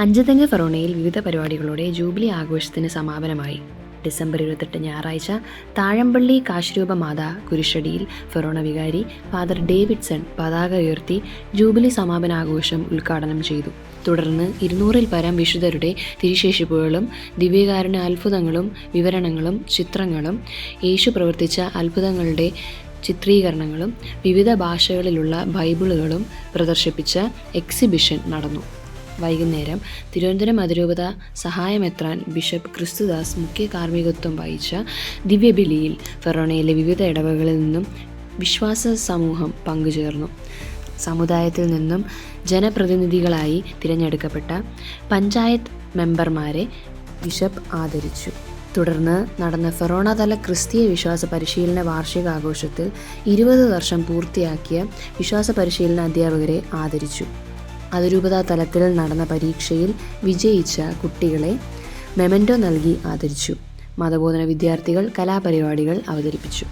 അഞ്ചുതെങ്ങ് ഫെറോണയിൽ വിവിധ പരിപാടികളോടെ ജൂബിലി ആഘോഷത്തിന് സമാപനമായി. ഡിസംബർ 28 ഞായറാഴ്ച താഴമ്പള്ളി കാശിരൂപ മാതാ കുരിശടിയിൽ ഫെറോണ വികാരി ഫാദർ ഡേവിഡ്സൺ പതാക ഉയർത്തി ജൂബിലി സമാപനാഘോഷം ഉദ്ഘാടനം ചെയ്തു. തുടർന്ന് 200-ൽ പരം വിശുദ്ധരുടെ തിരുശേഷിപ്പുകളും ദിവ്യകാരുണ്യ അത്ഭുതങ്ങളും വിവരണങ്ങളും ചിത്രങ്ങളും യേശു പ്രവർത്തിച്ച അത്ഭുതങ്ങളുടെ ചിത്രീകരണങ്ങളും വിവിധ ഭാഷകളിലുള്ള ബൈബിളുകളും പ്രദർശിപ്പിച്ച എക്സിബിഷൻ നടന്നു. വൈകുന്നേരം തിരുവനന്തപുരം അതിരൂപത സഹായമെത്രാൻ ബിഷപ്പ് ക്രിസ്തുദാസ് മുഖ്യ കാർമ്മികത്വം വഹിച്ച ദിവ്യബലിയിൽ ഫെറോണയിലെ വിവിധ ഇടവകളിൽ നിന്നും വിശ്വാസ സമൂഹം പങ്കുചേർന്നു. സമുദായത്തിൽ നിന്നും ജനപ്രതിനിധികളായി തിരഞ്ഞെടുക്കപ്പെട്ട പഞ്ചായത്ത് മെമ്പർമാരെ ബിഷപ്പ് ആദരിച്ചു. തുടർന്ന് നടന്ന ഫെറോണ തല ക്രിസ്തീയ വിശ്വാസ പരിശീലന വാർഷികാഘോഷത്തിൽ 20 വർഷം പൂർത്തിയാക്കിയ വിശ്വാസ പരിശീലന അധ്യാപകരെ ആദരിച്ചു. അതിരൂപതാ തലത്തിൽ നടന്ന പരീക്ഷയിൽ വിജയിച്ച കുട്ടികളെ മെമൻറ്റോ നൽകി ആദരിച്ചു. മതബോധന വിദ്യാർത്ഥികൾ കലാപരിപാടികൾ അവതരിപ്പിച്ചു.